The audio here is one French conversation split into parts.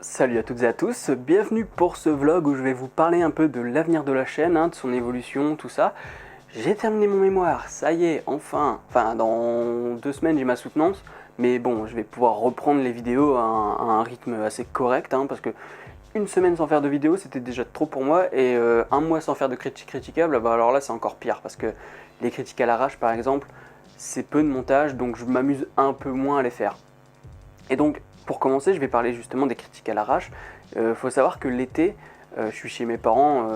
Salut à toutes et à tous, bienvenue pour ce vlog où je vais vous parler un peu de l'avenir de la chaîne, de son évolution, tout ça. J'ai terminé mon mémoire, ça y est, enfin dans 2 semaines j'ai ma soutenance, mais bon, je vais pouvoir reprendre les vidéos à un rythme assez correct, parce que une semaine sans faire de vidéo c'était déjà trop pour moi, et un mois sans faire de critiques critiquables, bah alors là c'est encore pire, parce que les critiques à l'arrache par exemple, c'est peu de montage, donc je m'amuse un peu moins à les faire. Et donc, pour commencer, je vais parler justement des critiques à l'arrache. Faut savoir que l'été, je suis chez mes parents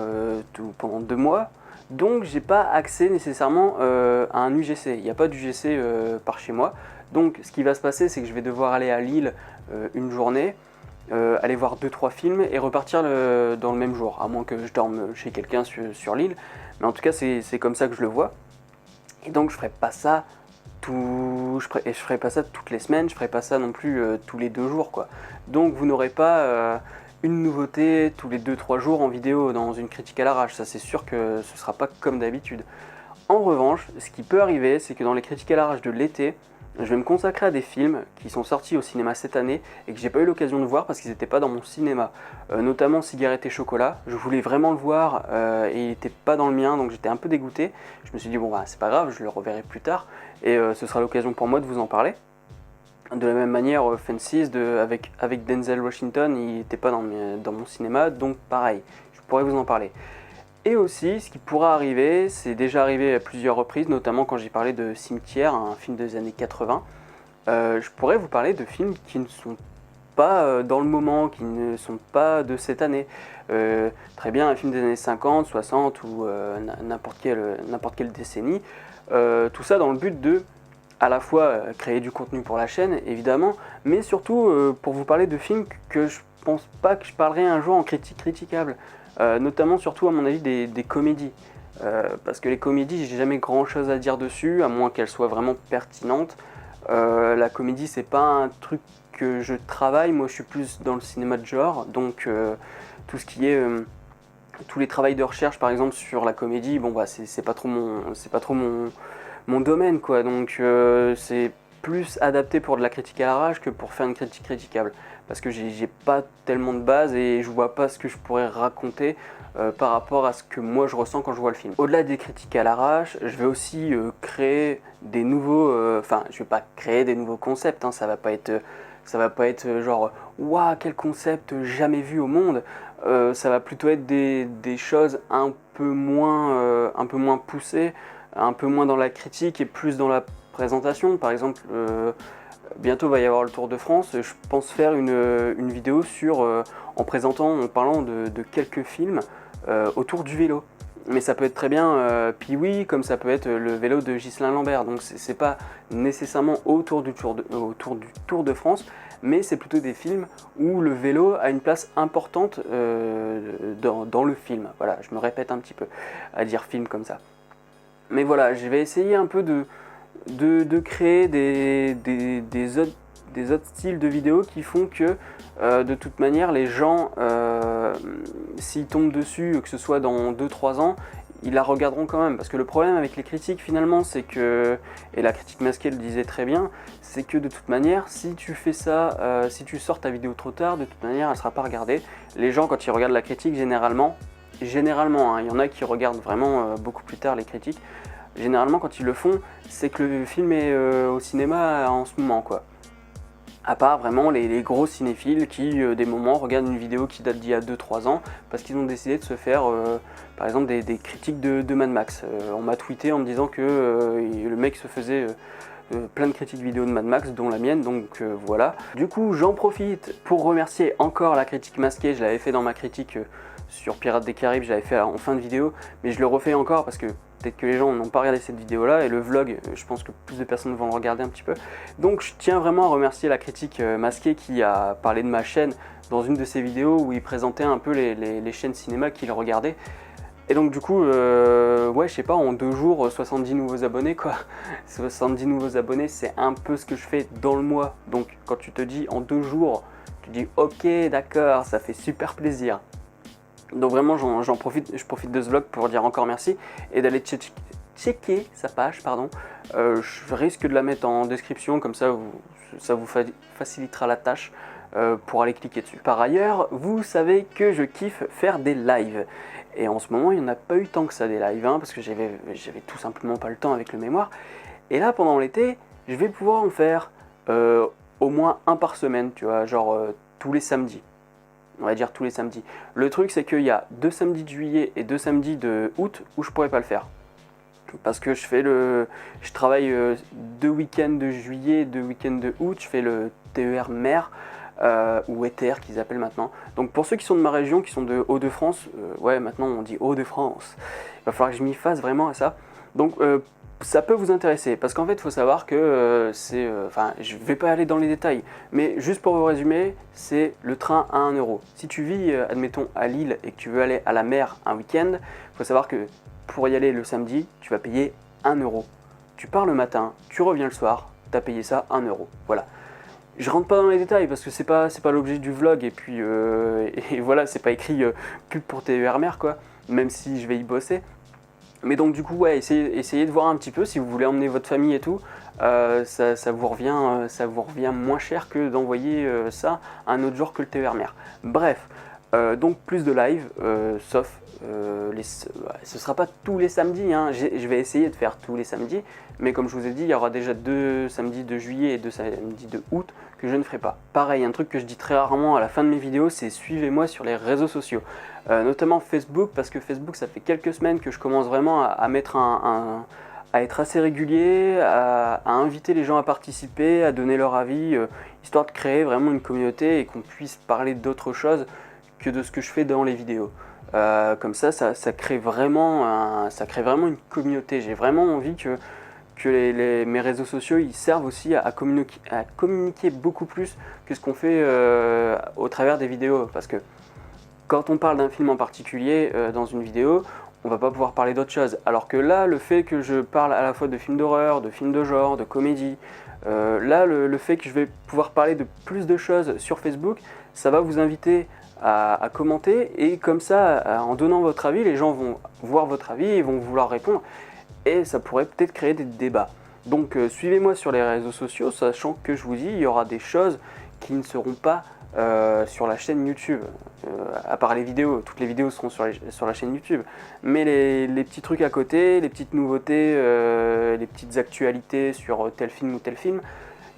pendant 2 mois, donc j'ai pas accès nécessairement à un UGC. Il n'y a pas d'UGC par chez moi. Donc, ce qui va se passer, c'est que je vais devoir aller à Lille une journée, aller voir 2-3 films et repartir dans le même jour, à moins que je dorme chez quelqu'un sur l'île. Mais en tout cas, c'est comme ça que je le vois. Et donc, je ferai pas ça je ferai pas ça toutes les semaines, je ferai pas ça non plus tous les 2 jours quoi. Donc vous n'aurez pas une nouveauté tous les 2-3 jours en vidéo dans une critique à l'arrache, ça c'est sûr que ce sera pas comme d'habitude. En revanche, ce qui peut arriver, c'est que dans les critiques à l'arrache de l'été, je vais me consacrer à des films qui sont sortis au cinéma cette année et que j'ai pas eu l'occasion de voir parce qu'ils n'étaient pas dans mon cinéma. Notamment Cigarette et Chocolat, je voulais vraiment le voir et il n'était pas dans le mien, donc j'étais un peu dégoûté. Je me suis dit bon bah c'est pas grave, je le reverrai plus tard et ce sera l'occasion pour moi de vous en parler. De la même manière, Fences avec Denzel Washington, il n'était pas dans mon cinéma, donc pareil, je pourrais vous en parler. Et aussi, ce qui pourra arriver, c'est déjà arrivé à plusieurs reprises, notamment quand j'ai parlé de Cimetière, un film des années 80, je pourrais vous parler de films qui ne sont pas dans le moment, qui ne sont pas de cette année. Très bien, un film des années 50, 60 ou n'importe quelle décennie. Tout ça dans le but de, à la fois, créer du contenu pour la chaîne, évidemment, mais surtout pour vous parler de films que je pense pas que je parlerai un jour en critique critiquable. Notamment, surtout, à mon avis, des comédies. Parce que les comédies, j'ai jamais grand chose à dire dessus, à moins qu'elles soient vraiment pertinentes. La comédie, c'est pas un truc que je travaille, moi je suis plus dans le cinéma de genre, donc tout ce qui est tous les travaux de recherche par exemple sur la comédie, bon bah c'est pas trop mon domaine quoi, donc c'est plus adapté pour de la critique à l'arrache que pour faire une critique critiquable, parce que j'ai pas tellement de base et je vois pas ce que je pourrais raconter par rapport à ce que moi je ressens quand je vois le film. Au-delà des critiques à l'arrache, je vais aussi créer des nouveaux, enfin je vais pas créer des nouveaux concepts, ça va pas être genre waouh quel concept jamais vu au monde. Ça va plutôt être des choses un peu moins poussées, un peu moins dans la critique et plus dans la présentation. Par exemple, bientôt va y avoir le Tour de France. Je pense faire une vidéo sur, en parlant de quelques films autour du vélo. Mais ça peut être très bien Pee-wee, comme ça peut être le vélo de Ghislain Lambert. Donc c'est pas nécessairement autour du Tour de France, mais c'est plutôt des films où le vélo a une place importante dans le film. Voilà, je me répète un petit peu à dire film comme ça. Mais voilà, je vais essayer un peu de créer des autres styles de vidéos qui font que de toute manière les gens, s'ils tombent dessus, que ce soit dans 2-3 ans, ils la regarderont quand même. Parce que le problème avec les critiques finalement, c'est que, et la critique masquée le disait très bien, c'est que de toute manière, si tu fais ça, si tu sors ta vidéo trop tard, de toute manière elle ne sera pas regardée. Les gens quand ils regardent la critique généralement, il y en a qui regardent vraiment beaucoup plus tard les critiques. Généralement quand ils le font, c'est que le film est au cinéma en ce moment quoi. À part vraiment les gros cinéphiles qui, des moments, regardent une vidéo qui date d'il y a 2-3 ans parce qu'ils ont décidé de se faire, par exemple, des critiques de Mad Max. On m'a tweeté en me disant que le mec se faisait plein de critiques vidéo de Mad Max, dont la mienne, donc voilà. Du coup, j'en profite pour remercier encore la critique masquée. Je l'avais fait dans ma critique sur Pirates des Caraïbes, je l'avais fait en fin de vidéo, mais je le refais encore parce que peut-être que les gens n'ont pas regardé cette vidéo là et le vlog, je pense que plus de personnes vont le regarder un petit peu. Donc je tiens vraiment à remercier la critique masquée qui a parlé de ma chaîne dans une de ses vidéos où il présentait un peu les chaînes cinéma qu'il regardait. Et donc du coup, ouais je sais pas, en 2 jours, 70 nouveaux abonnés quoi. 70 nouveaux abonnés, c'est un peu ce que je fais dans le mois. Donc quand tu te dis en 2 jours, tu dis ok d'accord, ça fait super plaisir. Donc vraiment je profite de ce vlog pour dire encore merci et d'aller checker sa page, pardon. Je risque de la mettre en description, comme ça ça vous facilitera la tâche. pour aller cliquer dessus. Par ailleurs, vous savez que je kiffe faire des lives. Et en ce moment, il n'y en a pas eu tant que ça des lives, hein, parce que j'avais tout simplement pas le temps avec le mémoire. Et là, pendant l'été, je vais pouvoir en faire au moins un par semaine, tu vois, genre tous les samedis. On va dire tous les samedis. Le truc, c'est qu'il y a 2 samedis de juillet et 2 samedis de août où je pourrais pas le faire. Parce que je travaille 2 week-ends de juillet, 2 week-ends de août, je fais le TER mer, ou ETR qu'ils appellent maintenant. Donc pour ceux qui sont de ma région, qui sont de Hauts-de-France, ouais maintenant on dit Hauts-de-France, il va falloir que je m'y fasse vraiment à ça. Donc ça peut vous intéresser, parce qu'en fait il faut savoir que je vais pas aller dans les détails, mais juste pour vous résumer, c'est le train à 1 euro. Si tu vis, admettons, à Lille et que tu veux aller à la mer un week-end, il faut savoir que pour y aller le samedi, tu vas payer 1 euro. Tu pars le matin, tu reviens le soir, tu as payé ça 1 euro. Voilà. Je rentre pas dans les détails parce que c'est pas l'objet du vlog et puis et voilà, c'est pas écrit pub pour TER mer quoi, même si je vais y bosser. Mais donc du coup ouais, essayez de voir un petit peu si vous voulez emmener votre famille et tout, ça vous revient moins cher que d'envoyer ça un autre jour que le TER mer. Bref, donc plus de live, sauf ce sera pas tous les samedis, hein. Je vais essayer de faire tous les samedis, mais comme je vous ai dit, il y aura déjà 2 samedis de juillet et 2 samedis de août que je ne ferai pas. Pareil, un truc que je dis très rarement à la fin de mes vidéos, c'est suivez-moi sur les réseaux sociaux, notamment Facebook, parce que Facebook, ça fait quelques semaines que je commence vraiment à mettre à être assez régulier, à inviter les gens à participer, à donner leur avis, histoire de créer vraiment une communauté et qu'on puisse parler d'autre chose que de ce que je fais dans les vidéos. Comme ça crée vraiment une communauté. J'ai vraiment envie que mes réseaux sociaux ils servent aussi à communiquer beaucoup plus que ce qu'on fait au travers des vidéos. Parce que quand on parle d'un film en particulier dans une vidéo, on va pas pouvoir parler d'autre chose. Alors que là, le fait que je parle à la fois de films d'horreur, de films de genre, de comédie, là le fait que je vais pouvoir parler de plus de choses sur Facebook, ça va vous inviter à commenter, et comme ça, en donnant votre avis, les gens vont voir votre avis et vont vouloir répondre, et ça pourrait peut-être créer des débats. Donc suivez-moi sur les réseaux sociaux, sachant que je vous dis, il y aura des choses qui ne seront pas sur la chaîne YouTube, à part les vidéos. Toutes les vidéos seront sur la chaîne YouTube, mais les petits trucs à côté, les petites nouveautés, les petites actualités sur tel film ou tel film,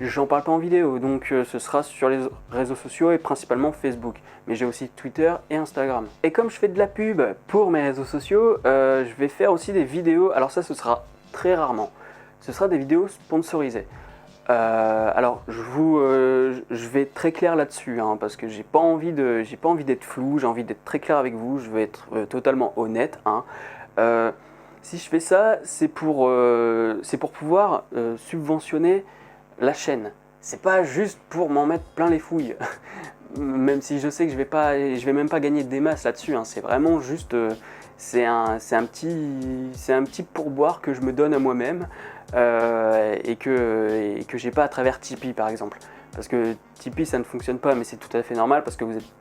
j'en parle pas en vidéo, donc ce sera sur les réseaux sociaux et principalement Facebook. Mais j'ai aussi Twitter et Instagram. Et comme je fais de la pub pour mes réseaux sociaux, je vais faire aussi des vidéos. Alors ça, ce sera très rarement. Ce sera des vidéos sponsorisées. Alors je vais être très clair là-dessus, hein, parce que j'ai pas envie d'être flou. J'ai envie d'être très clair avec vous. Je vais être totalement honnête, hein. Si je fais ça, c'est pour pouvoir subventionner la chaîne. C'est pas juste pour m'en mettre plein les fouilles. Même si je sais que je vais même pas gagner des masses là-dessus, hein. C'est vraiment juste, c'est un petit pourboire que je me donne à moi-même, et que j'ai pas à travers Tipeee par exemple. Parce que Tipeee ça ne fonctionne pas, mais c'est tout à fait normal parce que vous n'êtes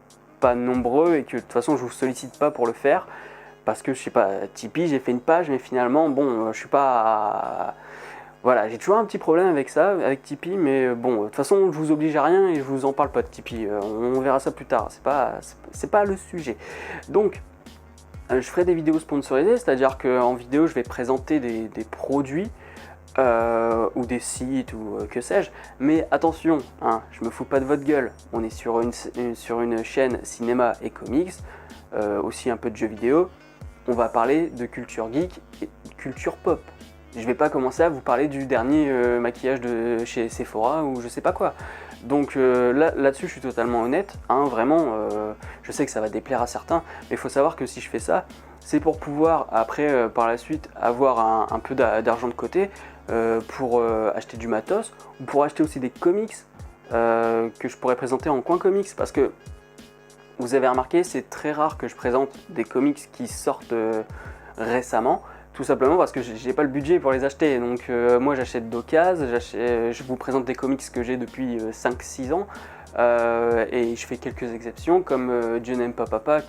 pas nombreux et que de toute façon je vous sollicite pas pour le faire. Parce que je sais pas, Tipeee, j'ai fait une page, mais finalement, bon, je suis pas. Voilà, j'ai toujours un petit problème avec ça, avec Tipeee, mais bon, de toute façon, je vous oblige à rien et je vous en parle pas de Tipeee. On verra ça plus tard, c'est pas le sujet. Donc, je ferai des vidéos sponsorisées, c'est-à-dire qu'en vidéo, je vais présenter des produits ou des sites ou que sais-je. Mais attention, hein, je me fous pas de votre gueule. On est sur une chaîne cinéma et comics, aussi un peu de jeux vidéo. On va parler de culture geek et culture pop. Je vais pas commencer à vous parler du dernier maquillage de chez Sephora ou je sais pas quoi. Donc là-dessus je suis totalement honnête, hein, vraiment, je sais que ça va déplaire à certains, mais il faut savoir que si je fais ça, c'est pour pouvoir après par la suite avoir un peu d'argent de côté pour acheter du matos, ou pour acheter aussi des comics que je pourrais présenter en coin comics, parce que vous avez remarqué, c'est très rare que je présente des comics qui sortent récemment. Tout simplement parce que j'ai pas le budget pour les acheter, donc moi j'achète d'occasion, je vous présente des comics que j'ai depuis 5-6 ans, et je fais quelques exceptions comme Dieu n'aime pas papa,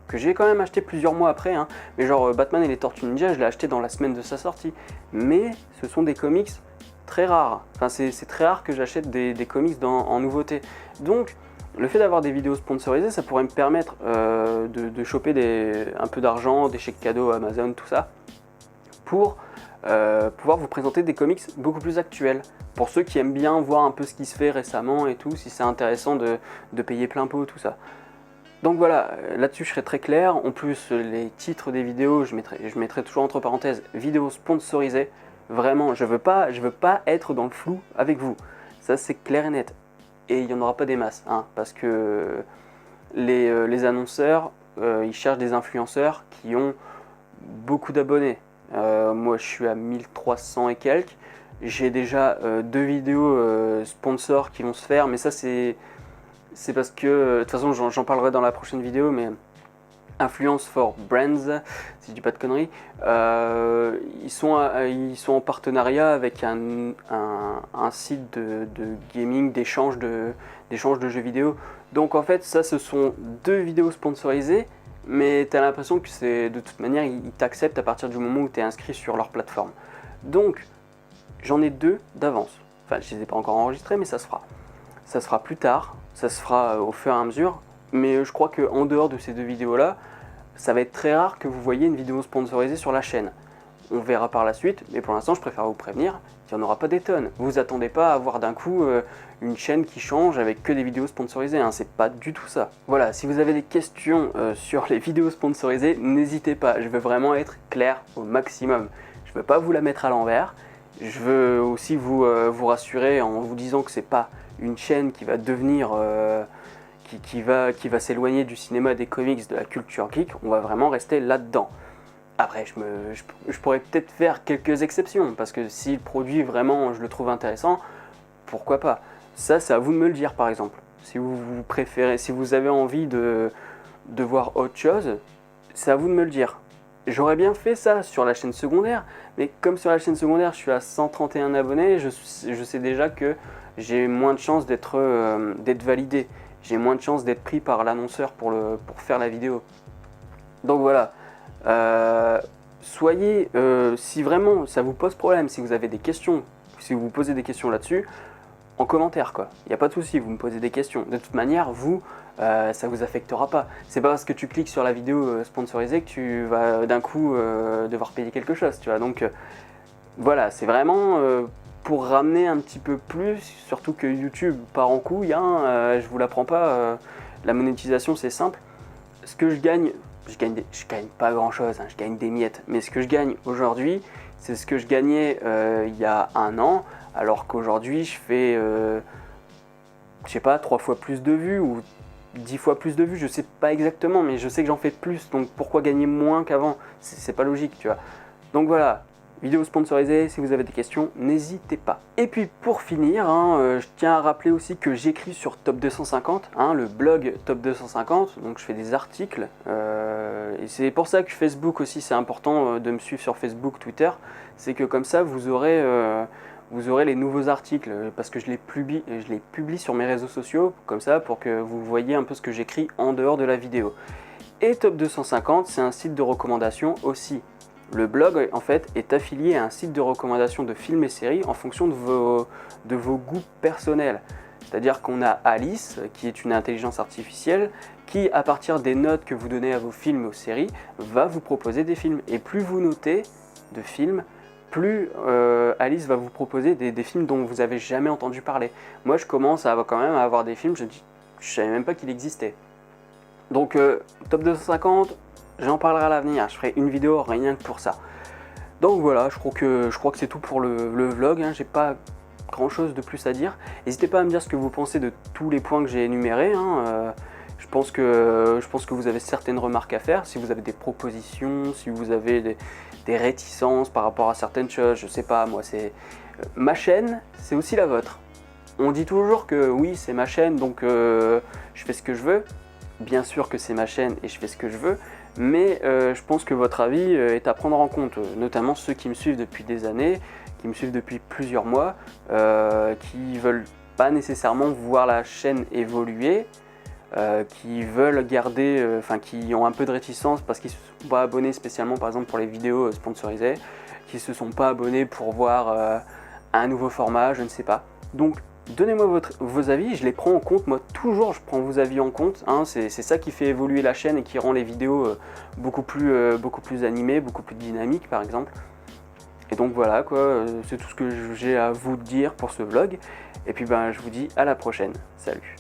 que j'ai quand même acheté plusieurs mois après, hein. Mais genre Batman et les Tortues Ninja, je l'ai acheté dans la semaine de sa sortie, mais ce sont des comics très rare. Enfin, c'est très rare que j'achète des comics en nouveauté. Donc, le fait d'avoir des vidéos sponsorisées, ça pourrait me permettre de choper un peu d'argent, des chèques cadeaux Amazon, tout ça, pour pouvoir vous présenter des comics beaucoup plus actuels. Pour ceux qui aiment bien voir un peu ce qui se fait récemment et tout, si c'est intéressant de payer plein pot, tout ça. Donc voilà, là-dessus je serai très clair. En plus, les titres des vidéos, je mettrai toujours entre parenthèses vidéos sponsorisées. Vraiment, je veux pas être dans le flou avec vous. Ça c'est clair et net. Et il n'y en aura pas des masses, hein, parce que les annonceurs, ils cherchent des influenceurs qui ont beaucoup d'abonnés. Moi je suis à 1300 et quelques. J'ai déjà 2 vidéos sponsors qui vont se faire, mais ça c'est parce que, de toute façon j'en parlerai dans la prochaine vidéo, mais Influence for Brands, si je dis pas de conneries, ils sont en partenariat avec un site de gaming, d'échange de jeux vidéo. Donc en fait ça ce sont 2 vidéos sponsorisées, mais tu as l'impression que c'est de toute manière ils t'acceptent à partir du moment où tu es inscrit sur leur plateforme. Donc j'en ai 2 d'avance. Enfin je les ai pas encore enregistrés, mais ça se fera. Ça se fera plus tard, ça se fera au fur et à mesure. Mais je crois qu'en dehors de ces 2 vidéos-là, ça va être très rare que vous voyez une vidéo sponsorisée sur la chaîne. On verra par la suite, mais pour l'instant, je préfère vous prévenir, il n'y en aura pas des tonnes. Vous attendez pas à avoir d'un coup une chaîne qui change avec que des vidéos sponsorisées, hein, c'est pas du tout ça. Voilà, si vous avez des questions sur les vidéos sponsorisées, n'hésitez pas, je veux vraiment être clair au maximum. Je veux pas vous la mettre à l'envers, je veux aussi vous rassurer en vous disant que c'est pas une chaîne qui va devenir... qui va s'éloigner du cinéma, des comics, de la culture geek. On va vraiment rester là-dedans. Après, je pourrais peut-être faire quelques exceptions, parce que si le produit vraiment je le trouve intéressant, pourquoi pas. Ça, c'est à vous de me le dire par exemple. Si vous préférez, si vous avez envie de voir autre chose, c'est à vous de me le dire. J'aurais bien fait ça sur la chaîne secondaire, mais comme sur la chaîne secondaire je suis à 131 abonnés, je sais déjà que j'ai moins de chances d'être validé. J'ai moins de chances d'être pris par l'annonceur pour faire la vidéo. Donc voilà, soyez, si vraiment ça vous pose problème, si vous avez des questions, si vous vous posez des questions là-dessus, en commentaire quoi. Il n'y a pas de souci, vous me posez des questions. De toute manière, vous, ça vous affectera pas. C'est pas parce que tu cliques sur la vidéo sponsorisée que tu vas d'un coup devoir payer quelque chose, tu vois. Donc voilà, c'est vraiment... pour ramener un petit peu plus, surtout que YouTube part en couille, hein, je vous l'apprends pas, la monétisation c'est simple. Ce que je gagne pas grand chose, hein, je gagne des miettes, mais ce que je gagne aujourd'hui, c'est ce que je gagnais il y a 1 an, alors qu'aujourd'hui je fais, je sais pas, 3 fois plus de vues ou 10 fois plus de vues, je sais pas exactement, mais je sais que j'en fais plus, donc pourquoi gagner moins qu'avant? C'est pas logique, tu vois. Donc voilà. Vidéo sponsorisée, si vous avez des questions, n'hésitez pas. Et puis pour finir, hein, je tiens à rappeler aussi que j'écris sur Top 250, hein, le blog Top 250, donc je fais des articles. Et c'est pour ça que Facebook aussi, c'est important de me suivre sur Facebook, Twitter. C'est que comme ça, vous aurez les nouveaux articles, parce que je les publie sur mes réseaux sociaux, comme ça, pour que vous voyez un peu ce que j'écris en dehors de la vidéo. Et Top 250, c'est un site de recommandation aussi. Le blog, en fait, est affilié à un site de recommandation de films et séries en fonction de vos goûts personnels. C'est-à-dire qu'on a Alice, qui est une intelligence artificielle, qui, à partir des notes que vous donnez à vos films et aux séries, va vous proposer des films. Et plus vous notez de films, plus Alice va vous proposer des films dont vous n'avez jamais entendu parler. Moi, je commence quand même à avoir des films, je ne savais même pas qu'il existait. Donc, Top 250... j'en parlerai à l'avenir, je ferai une vidéo rien que pour ça. Donc voilà, je crois que c'est tout pour le vlog, hein. J'ai pas grand chose de plus à dire. N'hésitez pas à me dire ce que vous pensez de tous les points que j'ai énumérés, hein. Je pense que vous avez certaines remarques à faire, si vous avez des propositions, si vous avez des réticences par rapport à certaines choses, je sais pas, moi c'est... ma chaîne, c'est aussi la vôtre. On dit toujours que oui, c'est ma chaîne, donc je fais ce que je veux. Bien sûr que c'est ma chaîne et je fais ce que je veux, mais je pense que votre avis est à prendre en compte, notamment ceux qui me suivent depuis des années, qui me suivent depuis plusieurs mois, qui veulent pas nécessairement voir la chaîne évoluer, qui veulent garder, qui ont un peu de réticence parce qu'ils ne se sont pas abonnés spécialement par exemple pour les vidéos sponsorisées, qui ne se sont pas abonnés pour voir à un nouveau format, je ne sais pas. Donc donnez-moi vos avis, je les prends en compte, moi toujours je prends vos avis en compte, hein, c'est ça qui fait évoluer la chaîne et qui rend les vidéos beaucoup plus animées, beaucoup plus dynamiques par exemple. Et donc voilà quoi, c'est tout ce que j'ai à vous dire pour ce vlog, et puis ben je vous dis à la prochaine, salut.